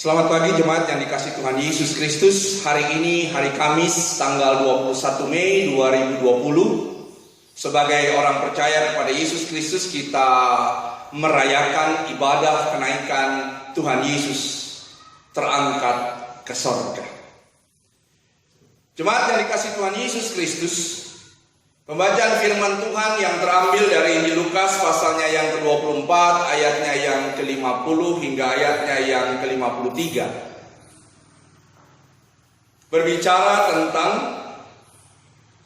Selamat pagi jemaat yang dikasihi Tuhan Yesus Kristus. Hari ini hari Kamis tanggal 21 Mei 2020. Sebagai orang percaya kepada Yesus Kristus, kita merayakan ibadah kenaikan Tuhan Yesus terangkat ke sorga. Jemaat yang dikasihi Tuhan Yesus Kristus, pembacaan firman Tuhan yang terambil dari Injil Lukas pasalnya yang ke-24, ayatnya yang ke-50 hingga ayatnya yang ke-53. Berbicara tentang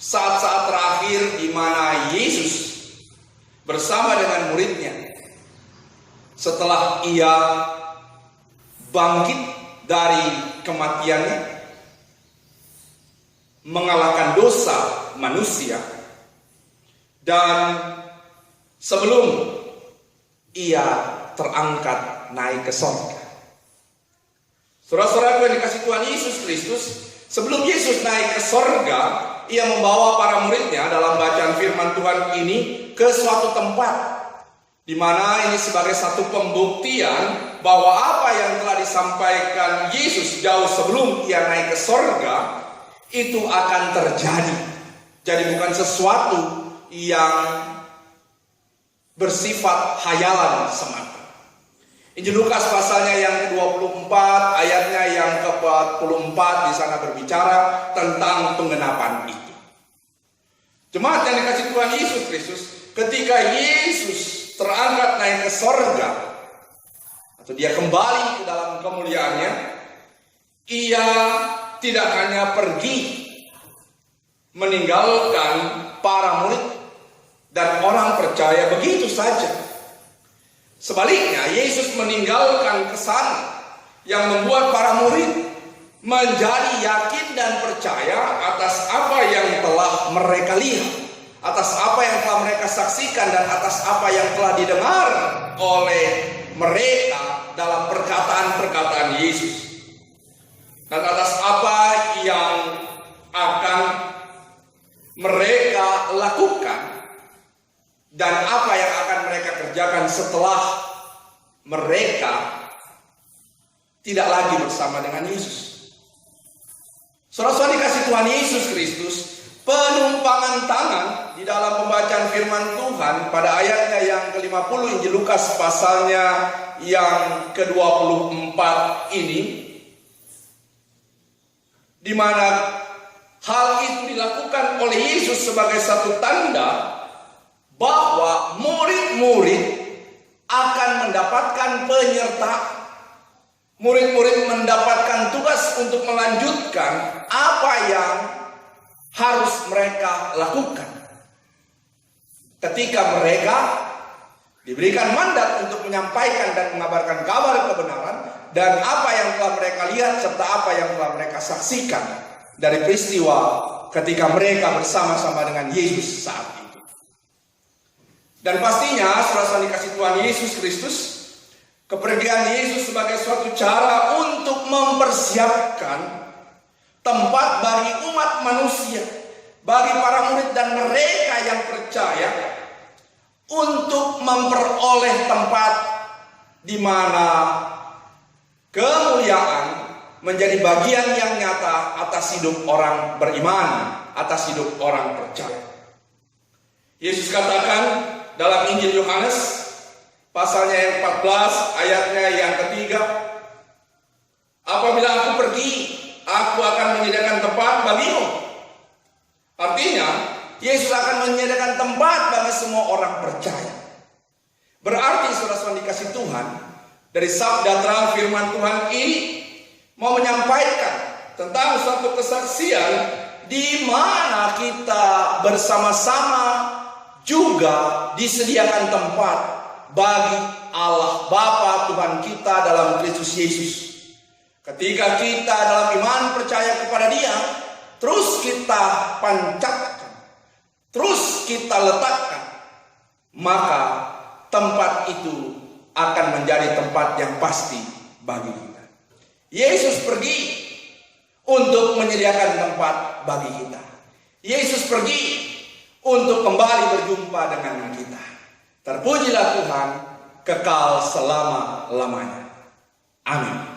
saat-saat terakhir di mana Yesus bersama dengan muridnya setelah ia bangkit dari kematiannya, mengalahkan dosa manusia, dan sebelum ia terangkat naik ke sorga. Saudara-saudara yang dikasihi Tuhan Yesus Kristus, sebelum Yesus naik ke sorga, ia membawa para muridnya dalam bacaan firman Tuhan ini ke suatu tempat, di mana ini sebagai satu pembuktian bahwa apa yang telah disampaikan Yesus jauh sebelum ia naik ke sorga itu akan terjadi. Jadi bukan sesuatu yang bersifat hayalan semata. Injil Lukas pasalnya yang ke-24 ayatnya yang ke-44 di sana berbicara tentang penggenapan itu. Jemaat yang dikasihi Tuhan Yesus Kristus, ketika Yesus terangkat naik ke sorga atau dia kembali ke dalam kemuliaannya, ia tidak hanya pergi meninggalkan para murid dan orang percaya begitu saja. Sebaliknya, Yesus meninggalkan kesan yang membuat para murid menjadi yakin dan percaya atas apa yang telah mereka lihat, atas apa yang telah mereka saksikan, dan atas apa yang telah didengar oleh mereka dalam perkataan-perkataan Yesus, dan atas apa yang akan mereka lakukan dan apa yang akan mereka kerjakan setelah mereka tidak lagi bersama dengan Yesus. Saudara-saudara dikasihi Tuhan Yesus Kristus, penumpangan tangan di dalam pembacaan firman Tuhan pada ayatnya yang ke-50 Injil Lukas pasalnya yang ke-24 ini, di mana hal itu dilakukan oleh Yesus sebagai satu tanda bahwa murid-murid akan mendapatkan penyertaan. Murid-murid mendapatkan tugas untuk melanjutkan apa yang harus mereka lakukan. Ketika mereka diberikan mandat untuk menyampaikan dan mengabarkan kabar kebenaran dan apa yang telah mereka lihat serta apa yang telah mereka saksikan dari peristiwa ketika mereka bersama-sama dengan Yesus saat itu. Dan pastinya, saudara-saudara dikasihi Tuhan Yesus Kristus, kepergian Yesus sebagai suatu cara untuk mempersiapkan tempat bagi umat manusia, bagi para murid dan mereka yang percaya, untuk memperoleh tempat di mana kemuliaan menjadi bagian yang nyata atas hidup orang beriman, atas hidup orang percaya. Yesus katakan dalam Injil Yohanes pasalnya yang 14 ayatnya yang ke-3, apabila aku pergi, aku akan menyediakan tempat bagimu. Artinya, Yesus akan menyediakan tempat bagi semua orang percaya. Berarti saudara-saudara dikasihi Tuhan, dari sabda terang firman Tuhan ini mau menyampaikan tentang suatu kesaksian di mana kita bersama-sama juga disediakan tempat bagi Allah Bapa Tuhan kita dalam Kristus Yesus. Ketika kita dalam iman percaya kepada Dia, terus kita pancatkan, terus kita letakkan, maka tempat itu akan menjadi tempat yang pasti bagi kita. Yesus pergi untuk menyediakan tempat bagi kita. Yesus pergi untuk kembali berjumpa dengan kita. Terpujilah Tuhan kekal selama-lamanya. Amin.